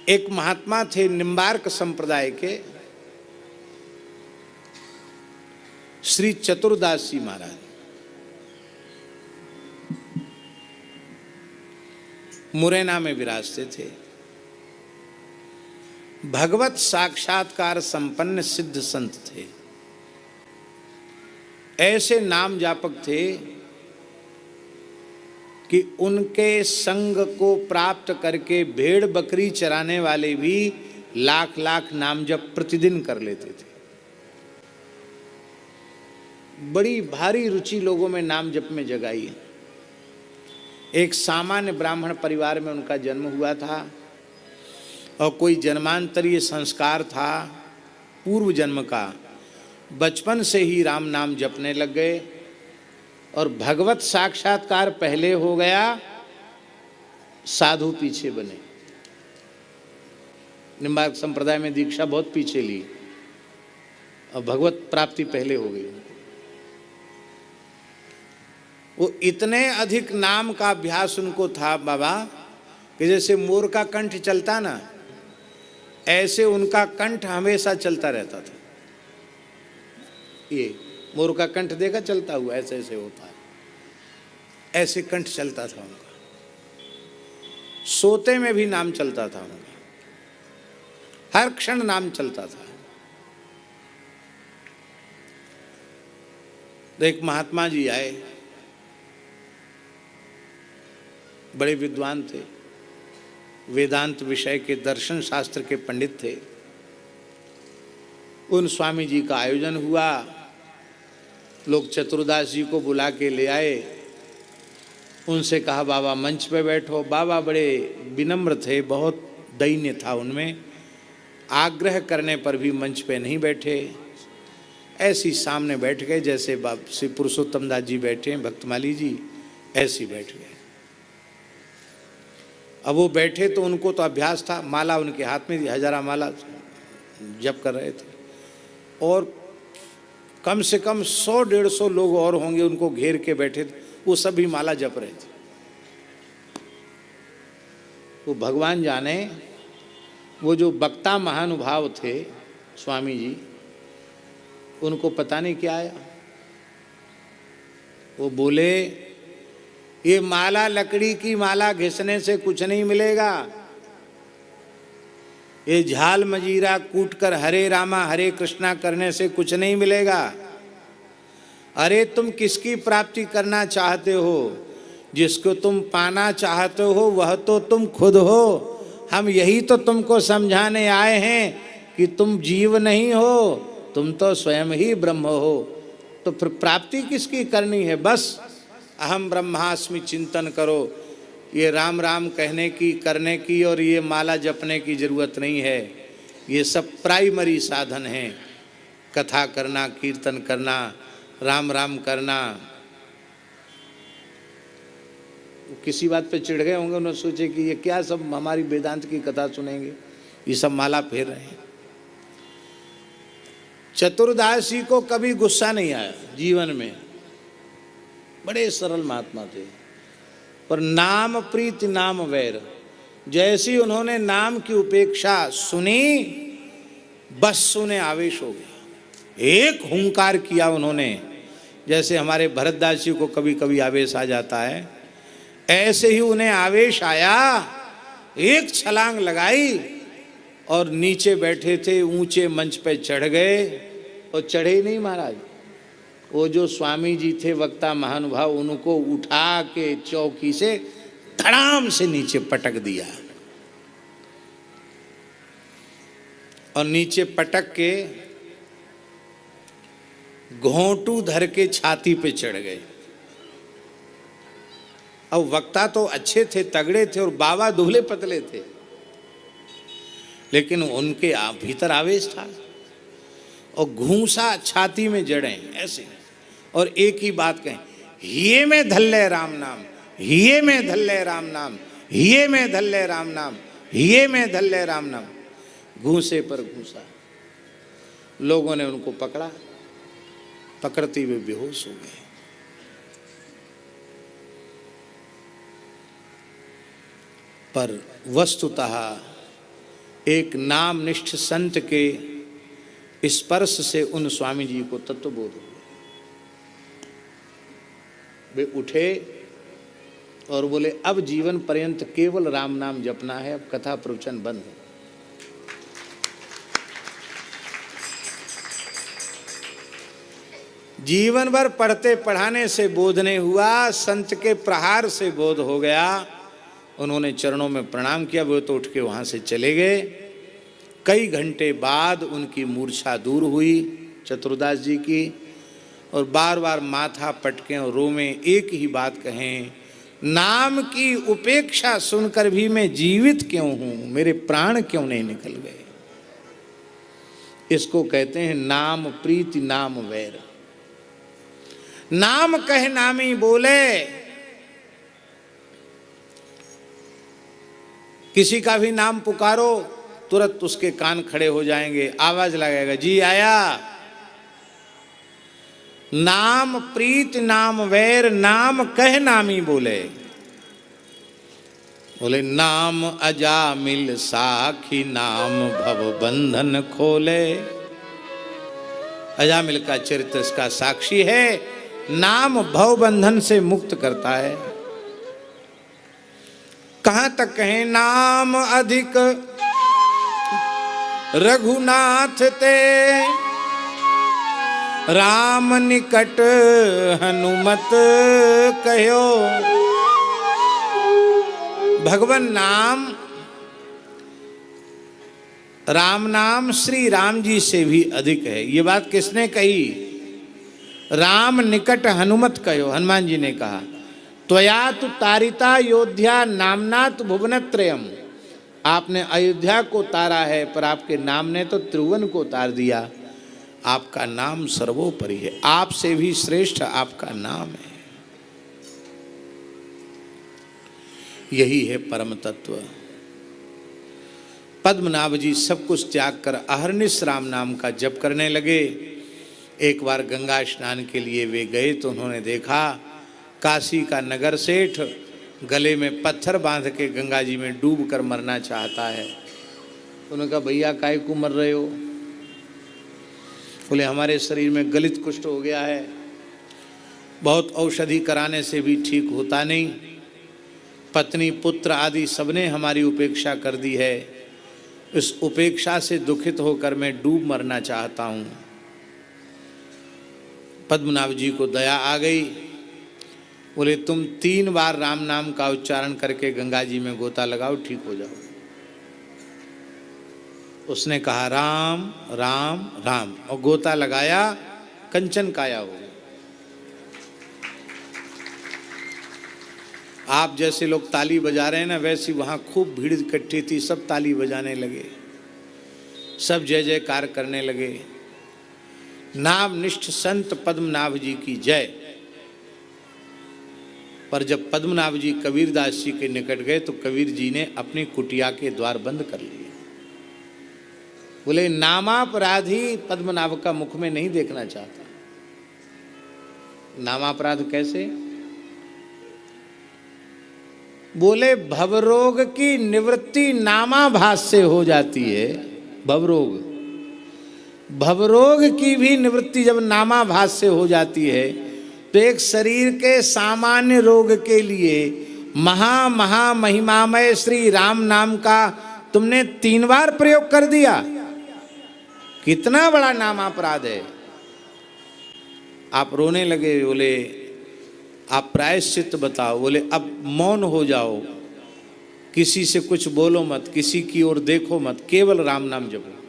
एक महात्मा थे निम्बार्क संप्रदाय के, श्री चतुरदास जी महाराज। मुरैना में विराजते थे। भगवत साक्षात्कार संपन्न सिद्ध संत थे। ऐसे नाम जापक थे कि उनके संग को प्राप्त करके भेड़ बकरी चराने वाले भी लाख लाख नाम जप प्रतिदिन कर लेते थे। बड़ी भारी रुचि लोगों में नाम जप में जगाई। एक सामान्य ब्राह्मण परिवार में उनका जन्म हुआ था और कोई जन्मांतरीय संस्कार था पूर्व जन्म का। बचपन से ही राम नाम जपने लग गए और भगवत साक्षात्कार पहले हो गया, साधु पीछे बने। निम्बार्क संप्रदाय में दीक्षा बहुत पीछे ली और भगवत प्राप्ति पहले हो गई। वो इतने अधिक नाम का अभ्यास उनको था बाबा कि जैसे मोर का कंठ चलता ना, ऐसे उनका कंठ हमेशा चलता रहता था। ये मोर का कंठ देखा चलता हुआ, ऐसे ऐसे होता है, ऐसे कंठ चलता था उनका। सोते में भी नाम चलता था उनका, हर क्षण नाम चलता था। तो एक महात्मा जी आए, बड़े विद्वान थे, वेदांत विषय के दर्शन शास्त्र के पंडित थे। उन स्वामी जी का आयोजन हुआ, लोग चतुरदास जी को बुला के ले आए। उनसे कहा बाबा मंच पे बैठो। बाबा बड़े विनम्र थे, बहुत दैन्य था उनमें। आग्रह करने पर भी मंच पे नहीं बैठे, ऐसी सामने बैठ गए जैसे श्री पुरुषोत्तम दास जी बैठे हैं, भक्तमाली जी ऐसी बैठ गए। अब वो बैठे तो उनको तो अभ्यास था, माला उनके हाथ में, हजारा माला जप कर रहे थे और कम से कम 100-150 लोग और होंगे उनको घेर के बैठे थे। वो सभी माला जप रहे थे। वो भगवान जाने, वो जो वक्ता महानुभाव थे स्वामी जी, उनको पता नहीं क्या आया। वो बोले ये माला लकड़ी की माला घिसने से कुछ नहीं मिलेगा। ये झाल मजीरा कूटकर हरे रामा हरे कृष्णा करने से कुछ नहीं मिलेगा। अरे तुम किसकी प्राप्ति करना चाहते हो? जिसको तुम पाना चाहते हो वह तो तुम खुद हो। हम यही तो तुमको समझाने आए हैं कि तुम जीव नहीं हो, तुम तो स्वयं ही ब्रह्म हो। तो फिर प्राप्ति किसकी करनी है? बस अहम ब्रह्मास्मि चिंतन करो। ये राम राम कहने की, करने की और ये माला जपने की जरूरत नहीं है। ये सब प्राइमरी साधन हैं। कथा करना, कीर्तन करना, राम राम करना। किसी बात पे चिढ़ गए होंगे, उन्होंने सोचे कि ये क्या सब हमारी वेदांत की कथा सुनेंगे, ये सब माला फेर रहे हैं। चतुरदास जी को कभी गुस्सा नहीं आया जीवन में, बड़े सरल महात्मा थे। पर नाम प्रीति नाम वैर, जैसी उन्होंने नाम की उपेक्षा सुनी, बस सुने आवेश हो गया। एक हुंकार किया उन्होंने, जैसे हमारे भरतदास जी को कभी कभी आवेश आ जाता है, ऐसे ही उन्हें आवेश आया। एक छलांग लगाई और नीचे बैठे थे ऊंचे मंच पे चढ़ गए। और चढ़े ही नहीं महाराज, वो जो स्वामी जी थे वक्ता महानुभाव, उनको उठा के चौकी से धड़ाम से नीचे पटक दिया और नीचे पटक के घोंटू धर के छाती पे चढ़ गए। अब वक्ता तो अच्छे थे, तगड़े थे और बाबा दुबले पतले थे, लेकिन उनके भीतर आवेश था और घूंसा छाती में जड़े ऐसे। और एक ही बात कहें, हिये में धल्ले राम नाम, हिये में धल्ले राम नाम, हिये में धल्ले राम नाम, हिये में धल्ले राम नाम। घूंसे पर घूंसा। लोगों ने उनको पकड़ा, पकड़ते हुए बेहोश हो गए। पर वस्तुतः एक नामनिष्ठ संत के स्पर्श से उन स्वामी जी को तत्वबोध हो गया। वे उठे और बोले अब जीवन पर्यंत केवल राम नाम जपना है, अब कथा प्रवचन बंद है। जीवन भर पढ़ते पढ़ाने से बोध नहीं हुआ, संत के प्रहार से बोध हो गया। उन्होंने चरणों में प्रणाम किया, वो तो उठ के वहाँ से चले गए। कई घंटे बाद उनकी मूर्छा दूर हुई चतुरदास जी की, और बार बार माथा पटकें और रोमें, एक ही बात कहें, नाम की उपेक्षा सुनकर भी मैं जीवित क्यों हूँ, मेरे प्राण क्यों नहीं निकल गए। इसको कहते हैं नाम प्रीति नाम वैर। नाम कह नामी बोले, किसी का भी नाम पुकारो तुरंत उसके कान खड़े हो जाएंगे, आवाज लगाएगा, जी आया। नाम प्रीत नाम वैर, नाम कह नामी बोले। बोले नाम अजामिल साखी, नाम भव बंधन खोले। अजामिल का चरित्र इसका साक्षी है, नाम भव बंधन से मुक्त करता है। कहां तक कहें, नाम अधिक रघुनाथ ते, राम निकट हनुमत कहो। भगवान नाम, राम नाम श्री राम जी से भी अधिक है। ये बात किसने कही? राम निकट हनुमत कहो, हनुमान जी ने कहा। त्वया तु तारिता योध्या नामनात भुवनत्रयम, आपने अयोध्या को तारा है, पर आपके नाम ने तो त्रिभुवन को तार दिया। आपका नाम सर्वोपरि है, आपसे भी श्रेष्ठ आपका नाम है। यही है परम तत्व। पद्मनाभ जी सब कुछ त्याग कर अहर्निश राम नाम का जप करने लगे। एक बार गंगा स्नान के लिए वे गए तो उन्होंने देखा काशी का नगर सेठ गले में पत्थर बांध के गंगा जी में डूब कर मरना चाहता है। उन्होंने कहा भैया काहे को मर रहे हो? बोले हमारे शरीर में गलित कुष्ठ हो गया है, बहुत औषधि कराने से भी ठीक होता नहीं, पत्नी पुत्र आदि सबने हमारी उपेक्षा कर दी है, इस उपेक्षा से दुखित होकर मैं डूब मरना चाहता हूँ। पद्मनाभ जी को दया आ गई। बोले तुम 3 बार राम नाम का उच्चारण करके गंगा जी में गोता लगाओ, ठीक हो जाओ। उसने कहा राम राम राम, और गोता लगाया, कंचन काया हो गया। आप जैसे लोग ताली बजा रहे हैं ना, वैसी वहां खूब भीड़ इकट्ठी थी, सब ताली बजाने लगे, सब जय जयकार करने लगे। नाम निष्ठ संत पद्मनाभ जी की जय। पर जब पद्मनाभ जी कबीरदास जी के निकट गए तो कबीर जी ने अपनी कुटिया के द्वार बंद कर लिए। बोले नामापराधी पद्मनाभ का मुख में नहीं देखना चाहता। नामापराध कैसे? बोले भवरोग की निवृत्ति नामाभास से हो जाती है। भवरोग की भी निवृत्ति जब नामाभास से हो जाती है, तो एक शरीर के सामान्य रोग के लिए महा महिमामय श्री राम नाम का तुमने 3 बार प्रयोग कर दिया। कितना बड़ा नाम अपराध है। आप रोने लगे। बोले आप प्रायश्चित बताओ। बोले अब मौन हो जाओ, किसी से कुछ बोलो मत, किसी की ओर देखो मत, केवल राम नाम जपो।